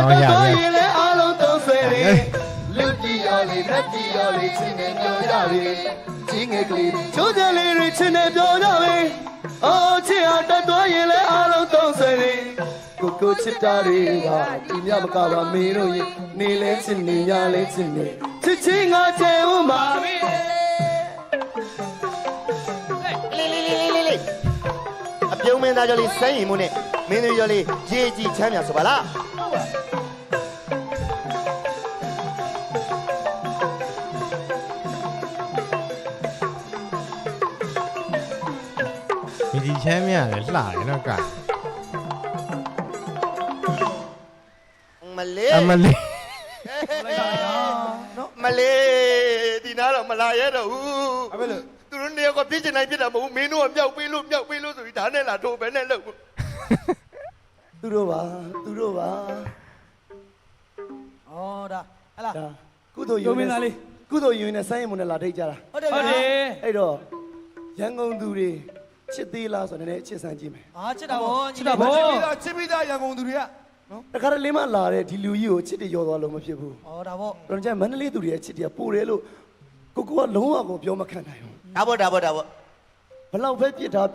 တော့ရင်လည်းအားလုံးသုံးဆွဲတယ်လူကြီးရောလေလက်ကြီးရောလေချင်းနဲ့ပြောကြပြီချင်းငယ်ကလေးချိုးကြလေးတွေချင်းနဲ့ပြောကြပြီအော်ချစ်အောင်တက်တော့ရင်လည်းအားလုံးသုံးဆွဲတယ်ကိုချစ်တာတွေကဒီမြမကပါမင်းတို့ရင်နေလဲချစ်နေရလဲချစ်နေချစ်ချင်းငါချေဦးမှာလေးအပြုံးမင်းသားကြော်လေးစမ်းရင်မို့နဲ့မင်းတို့ကြော်လေးရေကြီးချမ်းမြဆိုပါလားဒီချမ်းမြလည်းလှတယ်နော်ကမလေးအမလေးနော်မလေးဒီနားတော့မလာရတော့ဘူးအဲ့လိုသူတို့နေကပြစ်ချင်တိုင်းပြစ်တာမဟုတ်မင်းတို့ကမြောက်ပေးလို့ဆိုပြီးဒါနဲ့လာထိုးပဲနဲ့လို့သူတို့ပါဩဒါဟလာကုသိုလ်ယူနေလေးကုသိုလ်ယူနေဆိုင်းရင်မနဲ့လာထိတ်ကြတာဟုတ်တယ်အဲ့တော့ရန်ကုန်သူတွေချစ်သေးလားဆိုတော့နည်းနည်းချစ်ဆန်းကြည့်မယ်ချစ်တာဗောချစ်ပြီးသားရန်ကုန်သူတွေကနော်တခါတလေမှလာတဲ့ဒီလူကြီးကိုချစ်တယ်ရောသွားလို့မဖြစ်ဘူးဒါဗောတော့ကျန်မန္တလေးသူတွေရဲ့ချစ်တယ်ပို့တယ်လို့ကိုကလုံးဝကိုပြောမခံနိုင်ဘူးဒါဗောဘလောက်ပဲပြစ်ထား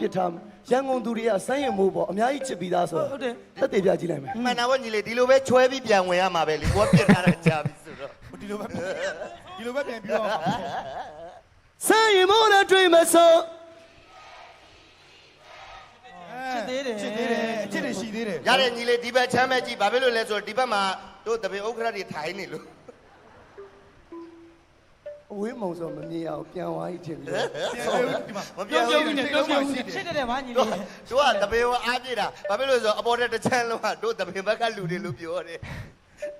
ရန်ကုန်သူတွေကဆိုင်းရင်မို့ပေါ့အများကြီးချစ်ပြီးသားဆိုတော့ဟုတ်တယ်သက်သေပြကြည့်လိုက်မယ်မှန်တာဗောညီလေးဒီလိုပဲချွဲပြီးပြန်ဝင်ရမှာပဲလေကိုကပြစ်ထားတာကြာပြီဆိုတော့ဒီလိုပဲပြန်ပြောအောင်ဆိုင်းရင်မို့နဲ့တွေ့မစို့ချစ်သေးတယ်ချစ်တယ်ရှိသေးတယ်ရတယ်ညီလေးဒီဘက်ချမ်းမဲ့ကြည့်ဘာဖြစ်လို့လဲဆိုတော့ဒီဘက်မှာတို့တပင်ဥက္ခရတွေထိုင်နေလို့အဝေးမုံဆိုမမြင်အောင်ပြန်သွားကြီးထင်တယ်မပြောဘူးနဲ့ပြောချစ်တယ်ဗာညီလေးတို့ကတပင်ကိုအားပြည့်တာဘာဖြစ်လို့ဆိုတော့အပေါ်တဲ့တစ်ချမ်းလုံးကတို့တပင်ဘက်ကလူတွေလို့ပြောတယ်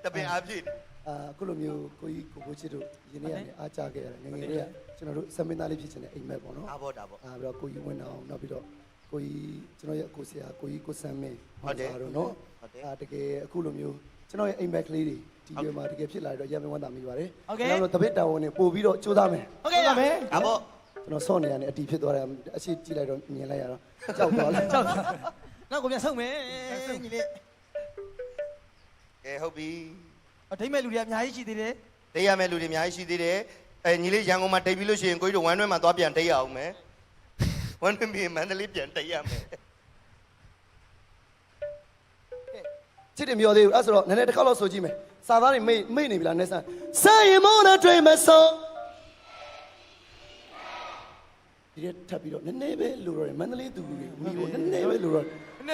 တပင်အားပြည့်အခုလိုမျိုးကိုကြီးကိုချစ်တို့ရင်းနေရတယ်အားကြခဲ့ရတယ်ငယ်ငယ်လေးကကျွန်တော်တို့စမင်းသားလေးဖြစ်ချင်တဲ့အိမ်မက်ပေါ့နော်ဒါပေါ့ပြီးတော့ကိုကြီးဝင်အောင်နောက်ပြီးတော့ကိုကြီးကျွန်တော်ရဲ့ကိုဆရာကိုကြီးကိုစမ်းမင်းဟုတ်တယ်တော့နော်တကယ်အခုလိုမျိုးကျွန်တော်ရဲ့အိမ်မက်ကလေးတွေဒီရွယ်မှာတကယ်ဖြစ်လာတော့ရမင်းဝမ်းသာမိပါတယ်ကျွန်တော်တို့တပည့်တောင်းဝင်ပို့ပြီးတော့ကြိုးစားမယ်ဟုတ်ကဲ့ပါမယ်ဒါပေါ့ကျွန်တော်စောင့်နေရတယ်အတီဖြစ်သွားတယ်အရှိကြည့်လိုက်တော့မြင်လိုက်ရတော့ကြောက်သွားတယ်နောက်ကိုပြန်ဆုံးမယ်ညီလေးဟုတ်ပြီဒိမ့်မဲ့လူတွေအများကြီးရှိသေးတယ်ဒိတ်ရမဲ့လူတွေအများကြီးရှိသေးတယ်ညီလေးရန်ကုန်မှာတိတ်ပြီးလို့ရှိရင်ကိုကြီးတို့ဝမ်းတွဲမှာသွားပြန်တိတ်ရအောင်မယ်ဝမ်းတွဲပြီးမန္တလေးပြန်တိတ်ရမယ်ချစ်တယ်မျောသေးဘူးအဲ့ဆိုတော့နည်းနည်းတစ်ခါတော့ဆိုကြည့်မယ်စာသားတွေမိတ်နေပြီလားနည်းဆန်းဆိုင်ရင်မို့နဲ့တွေ့မစို့ဒီထပ်ပြီးတော့နည်းနည်းပဲလိုတော့တယ်မန္တလေးသူတွေမိဖို့နည်းနည်းပဲလိုတော့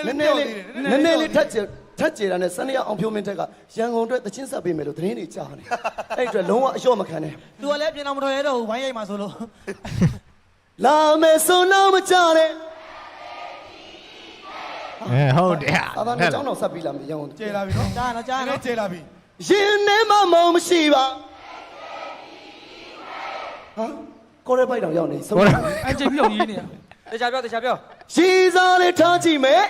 နည်းနည်းလေးထပ်ကြတာနဲ့စနေရအောင်ဖြိုးမင်းထက်ကရန်ကုန်အတွက်တချင်းဆက်ပေးမယ်လို့သတင်းတွေကြားနေအဲ့အတွက်လုံးဝအလျှော့မခံနဲ့သူကလည်းပြင်အောင်မတော်ရတော့ဘူးဝိုင်းရိုက်မှာဆိုလို့လာမယ်ဆိုတော့မကြနဲ့ဟုတ်တယ်အာသာနဲ့ကျောင်းတော်ဆက်ပြီးလာမယ်ရန်ကုန်ကျေလာပြီနော်ကြားနော်ကျေလာပြီရင်ထဲမှာမုံမရှိပါဟာကိုရဲပိုက်တောင်ရောက်နေဆုံးအကြိမ်ပြီးတော့ရေးနေတာတခြားပြောရီစားလေးထားကြည့်မယ်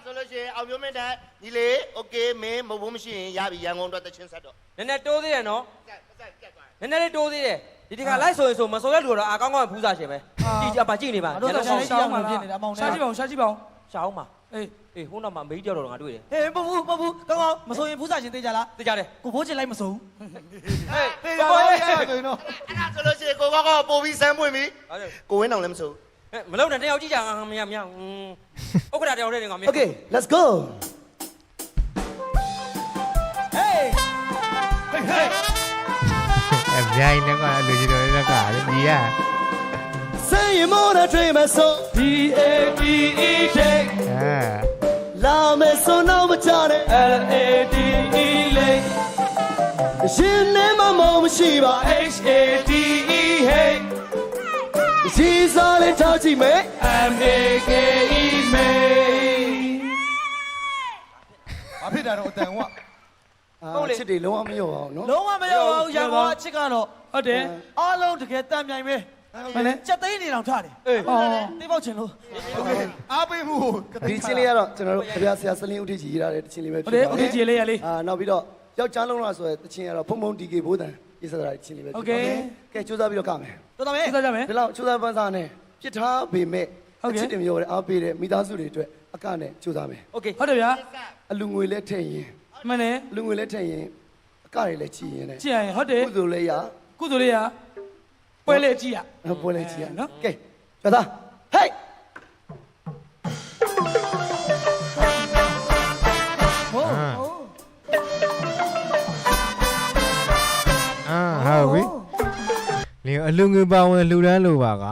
ဆိုလို့ရှိရင်အောင်မျိုးမင်းတဲ့ညီလေးโอเคမင်းမဟုတ်ဘူးမရှိရင်ရပြီရန်ကုန်အတွက်တချင်းဆက်တော့နည်းနည်းတိုးသေးတယ်နော်နည်းနည်းလေးတိုးသေးတယ်ဒီကလိုက်ဆိုရင်ဆိုမဆိုရလူတော့အာကောင်းကောင်းဖူးစားရှင်ပဲကြည့်ပါကြည့်နေပါတို့တော့ရှောင်းမှာဖြစ်နေတာအမောင်နဲ့ရှားကြည့်ပါဦးရှားအောင်ပါအေးဟိုနောက်မှာမေးကြောက်တော့ငါတွေ့တယ်ဟေးမဟုတ်ဘူးကောင်းကောင်းမဆိုရင်ဖူးစားရှင်သိကြလားသိကြတယ်ကိုဘိုးချင်လိုက်မဆိုဘူးဟေးသိရတယ်ဆိုရင်တော့အဲ့ဒါဆိုလို့ရှိရင်ကိုကောပို့ပြီးစမ်းပွင့်ပြီကိုဝင်းအောင်လည်းမဆိုမလုပ်နဲ့တယောက်ကြည့်ကြမရဥက္ကဋ္ဌတယောက်တည်းနေငါမင်း Okay let's go Heyဗျိုင်းနဲ့ကလူကြီးတော်တွေကညီရSay you more than dream so D-A-D-E take လာမယ်ဆိုတော့မချနဲ့ L-A-D-E လေးရှင်နေမမမရှိပါ H-A-D-E hey စီစားလေးထားကြည့်မယ် M-A-K-E မေဘာဖြစ်တာတော့အတန်ကချစ်တယ်လုံးဝမရောအောင်နော်လုံးဝမရောအောင်ရန်ကုန်အချစ်ကတော့ဟုတ်တယ်အားလုံးတကယ်တန်မြိုင်ပဲမလဲစက်သိန်းနေအောင်ထားတယ်တိပေါက်ချင်လို့အားပေးမှုဒီချင်းလေးကတော့ကျွန်တော်တို့ကြပြဆရာစလင်းဦးထေးကြီးရေးထားတဲ့တချင်းလေးပဲဖြစ်ပါတယ်ဦးထေးကြီးလေးရလေးနောက်ပြီးတော့ယောက်ျားလုံးလားဆိုတဲ့တချင်းကတော့ဖုံဖုံဒီကေဘိုးတန်ရေးစတာတချင်းလေးပဲဖြစ်ပါတယ်ကဲစူးစမ်းပြီးတော့ကမယ်တော်တော်ပဲစူးစမ်းကြမယ်ဒီလောက်စူးစမ်းပန်းစားနဲ့ပြစ်ထားပေမဲ့ချစ်တယ်မျိုးတွေအားပေးတဲ့မိသားစုတွေအတွက် အကနဲ့ကြိုးစားမယ် โอเคဟုတ်တယ်ဗျာ အလူငွေလဲထည့်ရင် မှန်တယ် အလူငွေလဲထည့်ရင်အကတွေလည်းချီရင်လည်း ကြည့်ရရင်ဟုတ်တယ် ကုသိုလ်လည်းရ ကုသိုလ်လေးရပွဲလေးကြည့်ရ ပွဲလည်းချီရ နော် ကဲကျော်သားဟေး ဟုတ် ဟုတ်ပြီလေအလူငွေပါဝင်လှူဒန်းလို့ပါက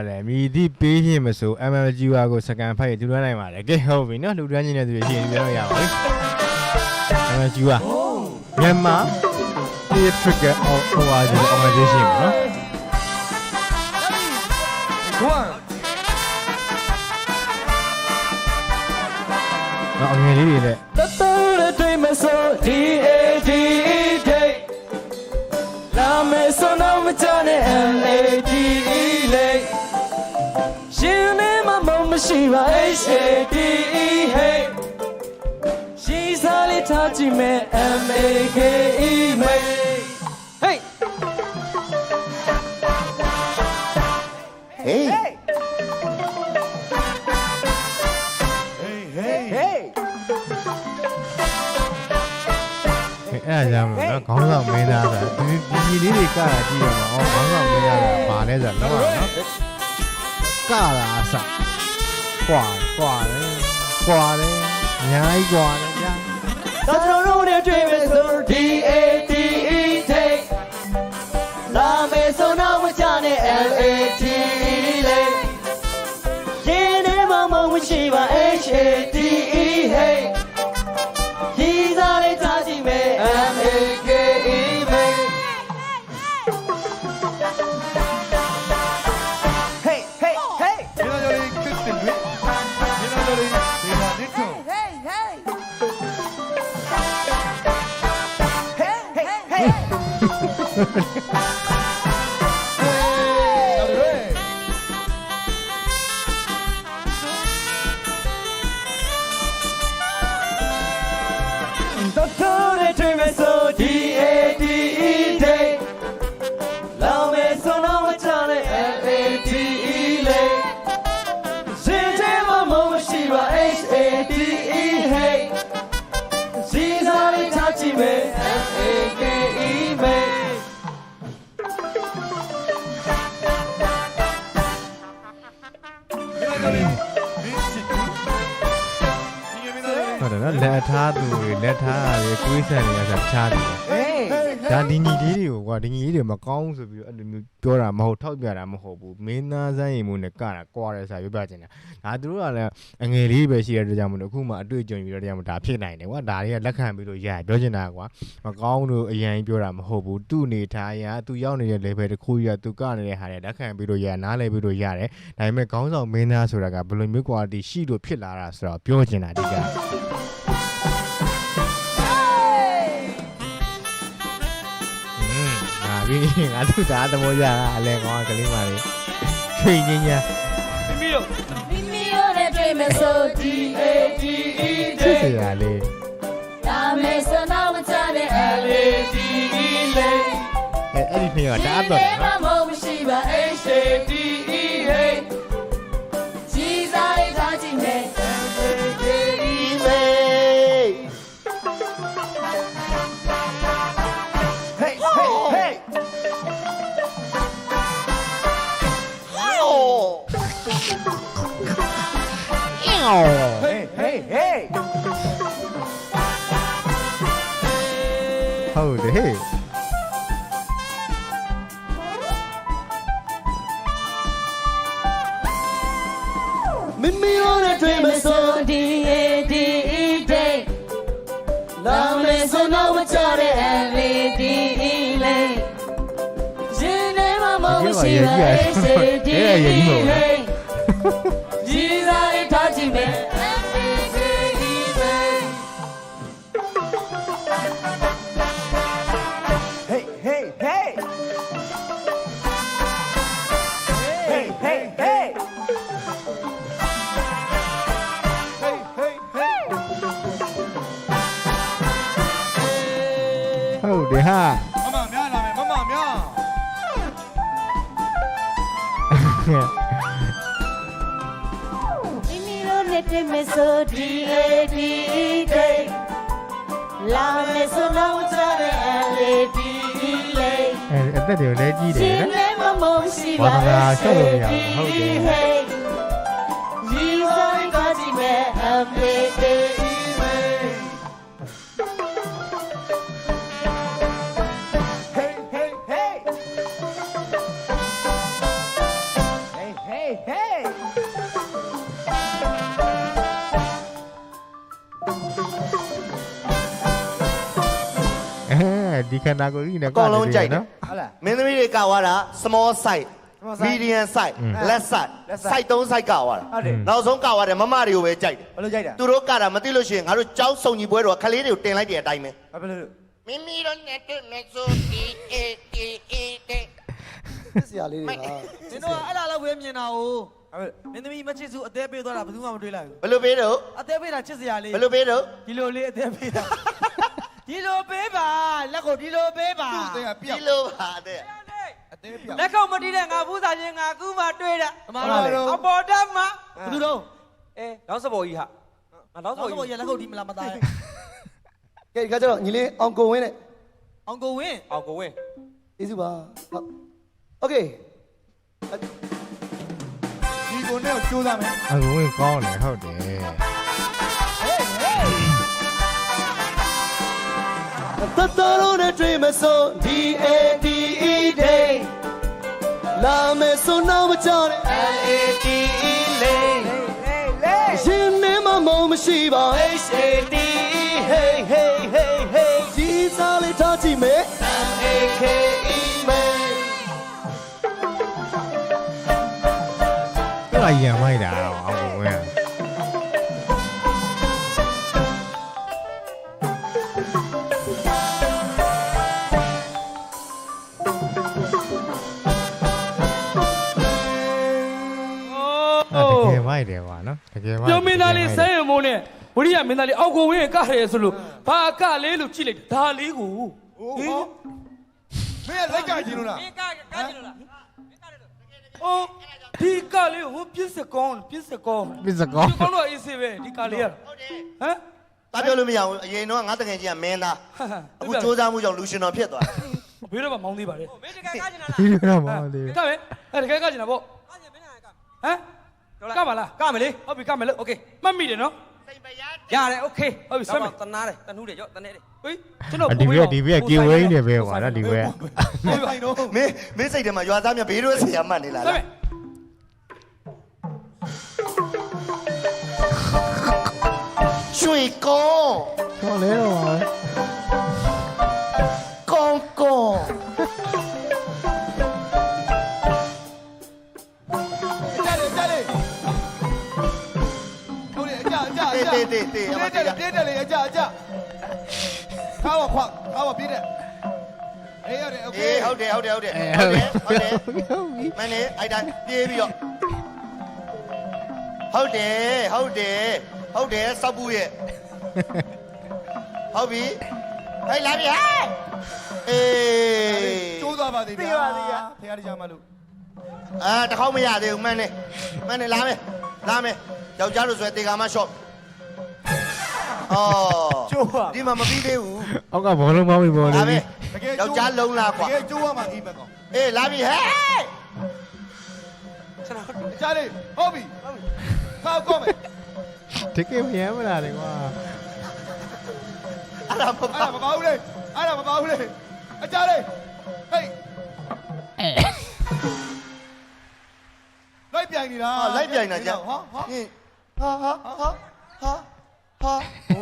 တဲ့မြည်သည့်ပေးခြင်းမဆို MMG ဝါကိုစကန်ဖိုက်လှူဒန်းနိုင်ပါတယ်ကဲဟုတ်ပြီနော်လှူဒန်းခြင်းတဲ့သူရှိရင်ပြောလို့ရပါဘူး MMG ဝါမြန်မာ Theatrical Organization နော် တော့အငယ်လေးတွေနဲ့ တတော်တဲ့တွေ့မဆို DAD day လာမယ်ဆိုတော့မချနဲ့ LAD လေးရှင်နေမမမရှိပါ HAD hey ရှိစားလေးထားကြည့်မယ် MAKE မေး hey ဟေး အဲ့ဒါကြောင့်မလို့နော်ခေါင်းဆောင်မင်းသားဆိုတာဒီလေးတွေကတာကြည့်ရမှာအော်ခေါင်းဆောင်မင်းသားဆိုတာဘာလဲဆိုတော့နော်ကတာအစကွာတယ်အများကြီးကွာတယ်ကြာ ဒါကျွန်တော်တို့နဲ့တွေ့မယ်ဆို DAD day လာမယ်ဆိုတော့မချနဲ့ LAD လေးရင်းနေမမမရှိပါ HAD hey ဒီစားလေးထားကြည့်မယ် MAKE မေး Hey hey hey ဒီလိုလေးခစ်တင်တွေဒီလိုလေးဒီမှာဒီထုံ hey hey hey hey တော်တော်နဲ့တွေ့မယ်ဆို DAD day လောင်မယ်ဆိုတော့မချနဲ့ LAD လေးရှင်သေးမမရှိပါ HAD hey စီစားလေးထားကြည့်မယ် MAKE မေး ဒီလိုလေးဒီချစ်တူဒီမင်းသားလေး ဟုတ်တယ်နော်လက်ထားသူတွေလက်ထားရတယ်ကိုယ်ဆန်တွေကစားချားတယ်ဒါဒီညီလေးတွေကိုကွာဒီညီလေးတွေမကောင်းဆိုပြီးတော့အဲ့လိုမျိုးပြောတာမဟုတ်ထောက်ပြတာမဟုတ်ဘူးမင်းသားစမ်းရင်မှုနဲ့ကတာကွာတယ်ဆိုတာပြောပြချင်တာဒါသူတို့ကလည်းအငယ်လေးပဲရှိတဲ့အတွက်ကြောင့်မလို့အခုမှအတွေ့အကြုံပြီးတော့တရားမဒါဖြစ်နိုင်တယ်ကွာဒါတွေကလက်ခံပြီးလို့ရတယ်ပြောချင်တာကွာမကောင်းလို့အရင်ပြောတာမဟုတ်ဘူးသူ့အနေထားအရာသူရောက်နေတဲ့ level တစ်ခုကြီးကသူကနေတဲ့ဟာတွေလက်ခံပြီးလို့ရနားလည်ပြီးလို့ရတယ်ဒါပေမဲ့ခေါင်းဆောင်မင်းသားဆိုတာကဘယ်လိုမျိုး quality ရှိလို့ဖြစ်လာတာဆိုတော့ပြောချင်တာဒီကငါတို့သားသဘောကျတာအလဲကောင်းကလေးမလေးချိန်ချင်းညာ မိမိတို့ မိမိတို့နဲ့တွေ့မယ်ဆို DAD ချစ်စရာလေး ဒါမဲ့ဆိုတော့မချတဲ့ LAD လေး အဲ့ဒီနေ့ကတားတော့ မမမရှိပါ HAD hey ကြီးစားလေးထားကြည့်မယ် ဟေး Hey hey hey အော် hey hey hey ဟုတ်တယ်ဟေး မိမိတို့နဲ့တွေ့မယ်ဆို DAD day လာမယ်ဆိုတော့မချတဲ့ LAD လေးရင်းနေမမမရှိပါ HAD hey ကြီးစားလေးထားကြည့်မယ် MAKE မေး Hey hey hey Hey hey hey Hey hey hey ဟုတ်တယ်ဟာ မမများလာမယ်မမများ မိမိတို့နဲ့ တွေ့မယ်ဆို DAD day လာမယ်ဆိုတော့ကြတဲ့ LAD လေး အသက်တွေလည်းကြီးတယ် ရှင် နော် လည်းမမုန်းရှိပါ ဘာသာရှောက်လို့မရဘူးဟုတ်တယ် ဒီဆိုင်ကကြည့်မယ် LADဒီခန္ဓာကိုယ်ကြီးနဲ့ အကောင်လုံးကြိုက်တယ် ဟုတ်လား မင်းသမီးတွေကဝါတာ small size medium size less size size 3 size ကဝါတာ ဟုတ်တယ် နောက်ဆုံးကဝါတယ်မမတွေကိုပဲကြိုက်တယ် ဘယ်လိုကြိုက်တာ သူတို့ကတာမသိလို့ရှိရင်ငါတို့ကြောင်းစုံကြီးပွဲတော့ခလေးတွေကိုတင်လိုက်တဲ့အတိုင်းပဲ ဘယ်လို မိမိတို့နဲ့တွေ့မယ်ဆိုဒီအေအေအေတဲ့ ဆရာလေးတွေဟာ နင်တို့ကအဲ့ဒါလောက်ပဲမြင်တာ哦 အဲ့ မင်းသမီးမချစ်စုအသေးပေးသွားတာဘယ်သူမှမတွေးလိုက်ဘူး ဘယ်လိုပေးတော့ အသေးပေးတာချစ်စရာလေး ဘယ်လိုပေးတော့ ဒီလိုလေးအသေးပေးတာဒီလိုပေးပါလက်ကိုဒီလိုပေးပါ ဒီလိုပါတဲ့ လက်ကောက်မတီးတဲ့ငါဘူးစားချင်းငါကူးမှတွေးတာအမတော်အပေါ်တက်မှာဘယ်သူတော့အဲနောက်စပေါ်ကြီးဟာငါနောက်စပေါ်ကြီးလက်ကောက်ဒီမလားမသားရဲ့ ကဲဒီကကျတော့ညီလေးအောင်ကိုဝင်းနဲ့ အောင်ကိုဝင်းအောင်ကိုဝင်း ကျေးဇူးပါဟုတ်โอเค ဒီကိုနဲ့ကိုကြိုးစားမယ် အကူဝင်ကောင်းတယ်ဟုတ်တယ် တတလုံးနဲ့တွေ့မယ်ဆို DAD day လာမယ်ဆိုတော့မကြောက်နဲ့ LAD လေးရှင်နေမမုံမရှိပါ HAD hey hey hey hey ဒီစားလေးထားကြည့်မယ် MAKE မယ် သူကရံမိုက်တာတော့အကူဝင် တကယ်မိုက်တယ်ကွာနော်တကယ်မိုက် ပြုံးမင်းသားလေးဆန်းရမိုးနဲ့ဝရိယမင်းသားလေးအောက်ကိုဝင်းကရဲဆိုလို့ဘာကလေးလို့ကြည့်လိုက်ဒါလေးကို ဟိုမင်းလိုက်ကြကြည့်လို့လား မင်းကကြည့်လို့လား အော်ဒီကလေးဟိုပြစ်စကောင်းပြစ်စကောင်း ပစ္စကောင်း ဒီကောင်းတော့အေးစေးပဲဒီကလေးရဟမ် တားပြောလို့မရဘူးအရင်တော့ငါတကယ်ကြီးကမင်းသားအခုစူးစမ်းမှုကြောင့်လူရှင်တော်ဖြစ်သွားတယ် ဘေးတော့မောင်းသေးပါလေ မင်းတကယ်ကကြည့်လား ဒီလိုတော့မဟုတ်သေး ကပဲအဲ့တကယ်ကကျင်တာပေါ့ ကကြည့်မင်းကက ဟမ်ကပါလား ကမယ်လေ ဟုတ်ပြီကမယ်လို့โอเคမှတ်မိတယ်နော် ရတယ်โอเค ဟုတ်ပြီဆက်မယ် တနာတယ်တနူးတယ်ရောတနေတယ် ဟေးကျွန်တော် ဒီဘက်ကကီဝင်းနေပဲကွာနော်ဒီဘက် ဆိုင်တော့ မင်းစိတ်ထဲမှာရွာသားများဘေးတို့ဆရာမှတ်နေလား ဆက်မယ် ရွှေကောင်း ချောလဲတော့ပါ ကောင်းကောင်း ကြလေဟုတ်တယ်အကြအကြအကြ တေးတေးတေးအမ တေး တေး တယ်လေအကြအကြခါခွာခါပြေးတယ်အေးရတယ်โอเค အေးဟုတ်တယ်ဟုတ်တယ်ဟုတ်တယ်ဟုတ်တယ်မင်းနေအဲ့တိုင်းပြေးပြီးတော့ဟုတ်တယ်ဟုတ်တယ်ဟုတ်တယ်စောက်ပူရဲ့ဟုတ်ပြီဟဲ့လာပြီဟဲ့အေး ကျိုးသွားပါသေးဗျာဖခင်တရားမလို့ အာတခေါက်မရသေးဘူးမန်းနေလာမယ်ယောက်ျားတို့ဆိုရင်တေကာမရှော့အော်ဒီမှာမပြီးသေးဘူး အောက်ကဘောလုံးမောင်းပြီးဘော လာ လုံး မယ် ကြီး ယောက်ျားလုံးလားကွာ တကယ်ကျိုးရမှာအေးမဲ့ကောင် အေးလာပြီဟဲ့ ကြလေဟုတ်ပြီခါကောမယ် တကယ်မြန်မလားလေကွာ အဲ့ဒါမ အဲ့ ပါ ဒါမပါဘူးလေအဲ့ဒါမပါဘူးလေအကြလေဟေးလိုက်ပြိုင်နေတာ လိုက်ပြိုင်တာကြာ ဟာ ဟာ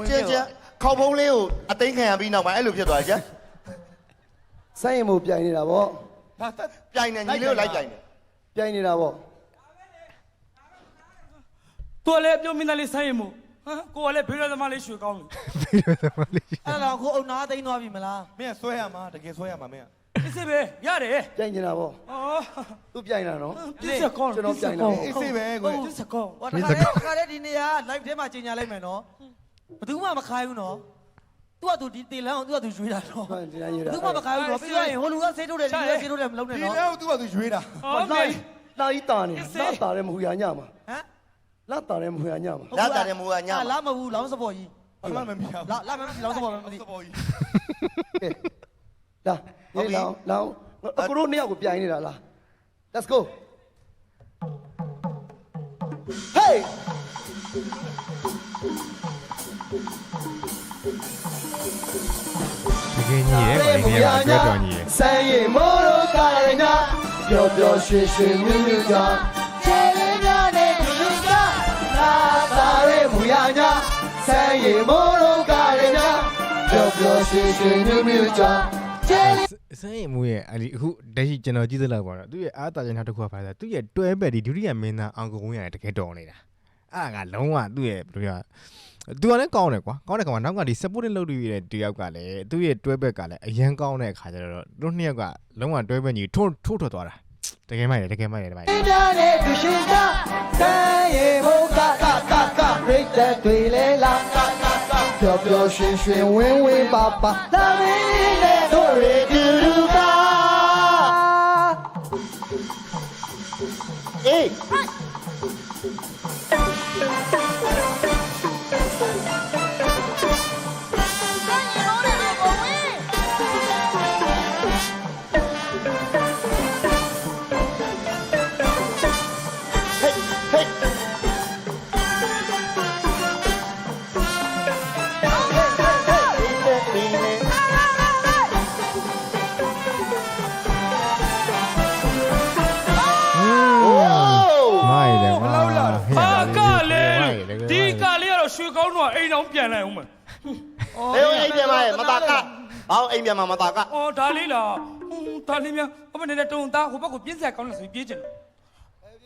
ကျန်ခေါက်ဖုံးလေးကိုအသိခံရပြီးနောက်ပိုင်းအဲ့လိုဖြစ်သွားကြ စိုင်းရင်မို့ပြိုင်နေတာဗော ဒါတက် ပြိုင်နေညီလေးကိုလိုက်ပြိုင်နေ ပြိုင်နေတာဗော သူကလည်းပြုံးမင်းသားလေးဆန်းရမို့ဟမ်ကိုကလည်းဘေးရသမားလေးရွှေကောင်းတယ် ပြီးတော့သမလေး အဲ့ဒါကိုအုံနာသိမ်းသွားပြီမလား မင်းဆွဲရမှာတကယ်ဆွဲရမှာမင်း အေးစေးပဲရတယ် ပြိုင်နေတာဗော အော် သူပြိုင်တာနော် ပြစ်စကောင်း ကျွန်တော်ပြိုင်တာ အေးစေးပဲကို ပြစ်စကောင်း ဟောတခါတည်းဒီနေရာ live ထဲမှာကြီးညာလိုက်မယ်နော်ဘယ်သူမှမခိုင်းဘူးနော်သူကသူဒီတေလန်းအောင်သူကသူရွေးတာနော် ဟုတ်တယ်ရရ ဘယ်သူမှမခိုင်းဘူးနော်ပြီးတော့ရင်ဟိုလူကဆေးထုတ်တယ်ဒီကဆေးထုတ်တယ်မလုပ်နဲ့ ဒီ နော် လဲသူ့ဘာသူရွေးတာ အော် လာ မေ လာကြီးတာနေလာတာတယ်မဟူရညမှာ ဟမ် လာတာတယ်မွေညမှာ လာတာတယ်မူကည လာမဘူးလောင်းစပေါ်ကြီး လာမမရ လာမလောင်းစပေါ်မသိ လာနေလောင်းအခုတို့နှစ်ယောက်ကိုပြိုင်နေတာလား Let's go Hey တကယ်ကြီးရဲ့ဗိုင်းကြီးကတွဲတော်ကြီးရဲ့ ဆန်းရည်မိုးတို့ကာရနာပျော်ပျော်ရွှင်ရွှင်မြူးမြူးကြောင့်ချေလေးများနဲ့ဒီလူကလာတာရဲ့မူရညာဆန်းရည်မိုးတို့ကာရနာပျော်ပျော်ရွှင်ရွှင်မြူးမြူးကြောင့်ချေလေး စမ်းရင်မူရဲ့အခုတရှိကျွန်တော်ကြည့်သလောက်ပါတော့သူရဲ့အားတာချင်တာတစ်ခုကပါဆိုသူရဲ့တွဲဘက်ဒီဒုတိယမင်းသားအောင်ကိုဝင်းရတယ်တကယ်တော်နေတာအဲ့ဒါကလုံးဝသူ့ရဲ့ဘယ်လိုပြောသူကလည်းကောင်းတယ်ကွာကောင်းတဲ့ကောင်ကနောက်ကဒီ supporting လုပ်ပြီးတဲ့တယောက်ကလည်းသူ့ရဲ့တွဲဘက်ကလည်းအရန်ကောင်းတဲ့အခါကျတော့တို့နှစ်ယောက်ကလုံးဝတွဲဘက်ကြီးထိုးထွက်သွားတာတကယ်မိုက်တယ်တကယ်မိုက်တယ်တမိုက် ဒါနဲ့သူရှင်ကဆန်းရည်မိုးကရိတ်တဲ့တွေလေလာပျော်ပျော်ရွှင်ရွှင်ဝင်းဝင်းပါပါလာမင်းနဲ့တို့ရတူတူပါအေး မိုက်တယ်ကွာ ဟာကလေးဒီကလေးကတော့ရွှေကောင်းတော့အိမ်အောင်ပြန်လိုက်အောင်မယ် ဘယ်အိမ်ပြန်မလဲမတာကဘောင်းအိမ်ပြန်မှာမတာက အော်ဒါလေးလားဒါလေးများအမနေတဲ့တုံသားဟိုဘက်ကိုပြင်းဆက်ကောင်းလို့ဆိုပြေးချင်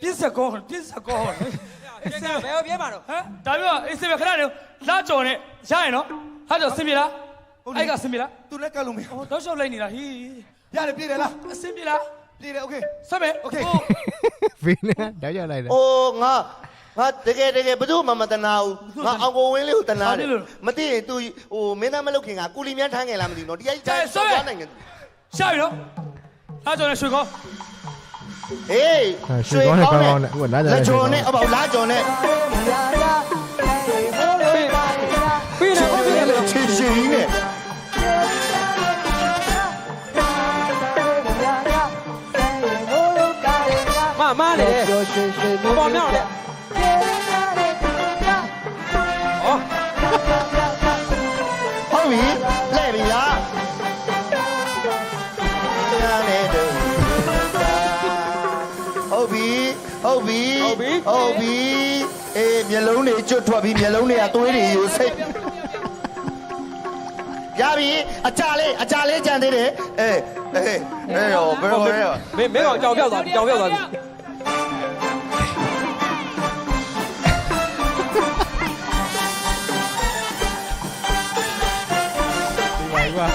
ပြင်းဆက်ကောင်းဘယ်ပြေးမှာတော့ဟမ်ဒါပြောအေးစေခဏနေလာကြော်နဲ့ရရင်နော်ဟာကြော်စင်ပြေလားအဲ့ကစင်ပြေလား သူလည်းကတ်လို့မရ အော်တော့ရှောက်လိုက်နေတာဟီး ရတယ်ပြေးတယ်လား အစင်ပြေလား ပြေးတယ်โอเค ဆက်မယ် โอเค ဗီနာတောက်ရလိုက်တယ် အိုးငါတကယ်ဘယ်သူမှမတနာဘူးငါအောင်ကိုဝင်းလေးကိုတနာတယ်မသိရင် तू ဟိုမင်းသားမလုပ်ခင်ကကူလီမြန်းထမ်းငယ်လားမသိဘူးနော်ဒီအိုက်တိုင်းဆောက်သွားနိုင်တယ် ရှာပြီနော်လာကြော်နဲ့ရွှေကောင်း ဟေး ရွှေကောင်းနဲ့ကောင်းနဲ့ဟိုလာကြတယ် လက်ချော်နဲ့အပေါလာချော်နဲ့ ပြီးနေပြီ ချီချီနဲ့ မလေပေါ်မြောက်လေဩ ဟုတ်ပြီလဲ့ပြီလားဟုတ်ပြီအေးမျက်လုံးတွေကျွတ်ထွက်ပြီးမျက်လုံးတွေကသွေးတွေယူစိတ်ရပြီအကြလေးကြံသေးတယ်အေးရောဘယ်လိုလဲ မင်းကောင်ကြောင်ပြောက်သွားပြီ ဝိုင်ကွာ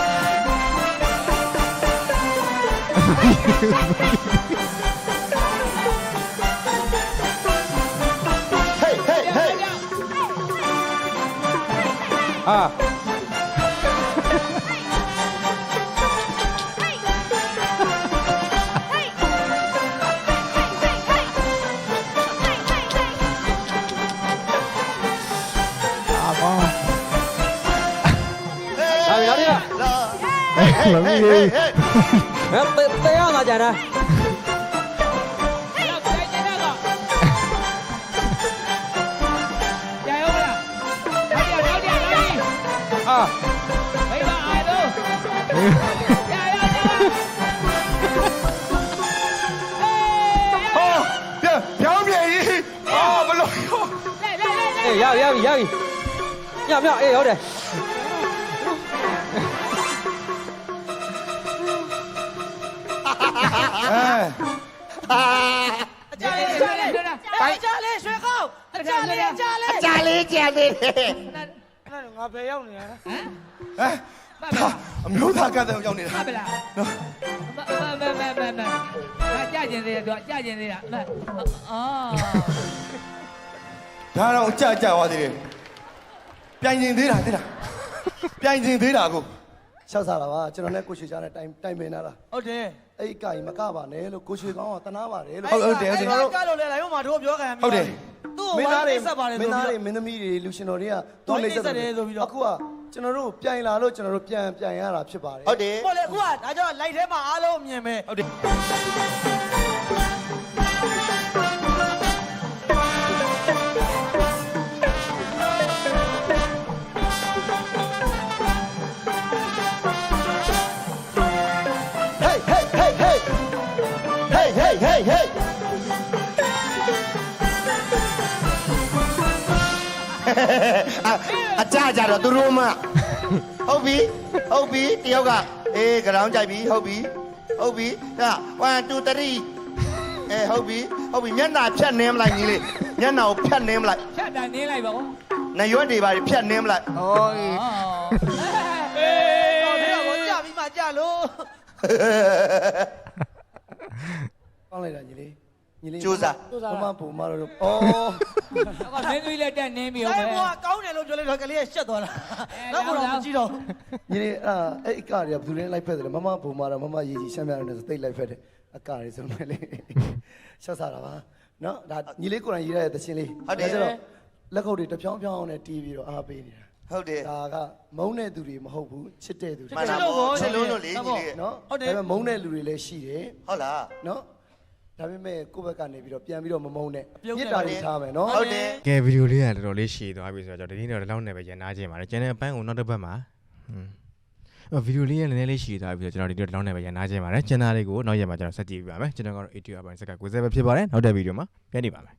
ဟေးဟာ မမီးလေး တဲရမှာကြတယ်အာ ပြောင်းပြန်ကြီးအော်ဘလို့ အေးရပြီမြောက်အေးဟုတ်တယ် အကြလေးရွှေကောက်အကြလေးကြံသေးတယ် ငါဘယ်ရောက်နေရလဲ အမျိုးသားကတဲ့ရောက်နေတာ ဟုတ်လားမကြာကျင်သေးတယ်သူကြာကျင်သေးတာအော် ဒါတော့ကြာသွားသေးတယ်ပြိုင်ကျင်သေးတာပြိုင်ကျင်သေးတာကိုရှောက်စားတာပါကျွန်တော်နဲ့ကိုရွှေချားနဲ့တိုင်ပင်လာတာ ဟုတ်တယ် အဲ့ကကြီးမကပါနဲ့လို့ကိုရွှေကောင်းကတနာပါတယ်လို့ ဟုတ်တယ်ကျွန်တော်တို့ကလို့လေလိုက်ဦးမှာတို့ပြောခံရပြီ ဟုတ်တယ် သူ့ မင်းသားတွေမင်းသမီးတွေလူရှင်တော်တွေကသူ့နှိမ့်ဆက်တယ်ဆိုပြီးတော့အခုကကျွန်တော်တို့ပြိုင်လာလို့ကျွန်တော်တို့ပြန်ရတာဖြစ်ပါတယ် ဟုတ်တယ် ဟိုလေအခုကဒါကြောင့်လိုက်ထဲမှာအားလုံးမြင်မယ်ဟုတ်တယ် အကြကြတော့သူတို့မှဟုတ်ပြီတယောက်ကအေးကြောင်ကြိုက်ပြီဟုတ်ပြီဟာ1 2 3ဟုတ်ပြီမျက်နှာဖြတ်နင်းမလိုက်ညီလေးမျက်နှာကိုဖြတ်နင်းမလိုက် ဖြတ်တာနင်းလိုက်ပါဦး နရွက်တွေပါဖြတ်နင်းမလိုက် โอ้ย တော့ကြာပြီးမှကြာလို့ ကောင်းလိုက်တာညီလေး ကြိုးစား မမပုံမတော့ဩ တော့ကမင်းသမီးလက်တက်နင်းပြီးအောင် အဲ့ ပဲ ဘောကကောင်းတယ်လို့ပြောလိုက်တော့ကလေးကရှက်သွားတာနောက်ကတော့မကြည့်တော့ ညီလေးအဲ့အကတွေကဘယ်သူလဲလိုက်ဖက်တယ်မမပုံမတော့မမရေကြီးရှမ်းများတယ်ဆိုတိတ်လိုက်ဖက်တယ်အကတွေဆိုမဲ့လေရှက်စားတာပါနော်ဒါညီလေးကိုယ်တိုင်ရေးရတဲ့တခြင်းလေးလက်ခုပ်တွေတဖြောင်းဖြောင်းနဲ့တီးပြီးတော့အားပေးနေတာ ဟုတ်တယ် ဒါကမုန်းတဲ့သူတွေမဟုတ်ဘူးချစ်တဲ့သူတွေ မှန်တာပေါ့ချစ်လို့လို့လေညီလေး နော်ဒါပေမဲ့မုန်းတဲ့လူတွေလည်းရှိတယ် ဟုတ်လား နော်ဒါပေမဲ့ကိုယ့်ဘက်ကနေပြီးတော့ပြန်ပြီးတော့မမုန်းနဲ့မြစ်တာတွေထားမယ်နော် ဟုတ်တယ် ကဲဗီဒီယိုလေးကတော်တော်လေးရှည်သွားပြီဆိုတော့ကျွန်တော်ဒီနေ့တော့လောက်နေပဲရန်နာခြင်းပါတယ်ကျန်တဲ့အပိုင်းကိုနောက်တစ်ပတ်မှာဗီဒီယိုလေးကလည်းနည်းနည်းလေးရှည်သွားပြီဆိုတော့ကျွန်တော်ဒီတော့လောက်နေပဲရန်နာခြင်းပါတယ်ကျန်တာလေးကိုနောက်ရက်မှာကျွန်တော်ဆက်ကြည့်ပြပါမယ်ကျွန်တော်ကတော့ ATO အပိုင်းစက90ပဲဖြစ်ပါတယ်နောက်တဲ့ဗီဒီယိုမှာပြန်နေပါမယ်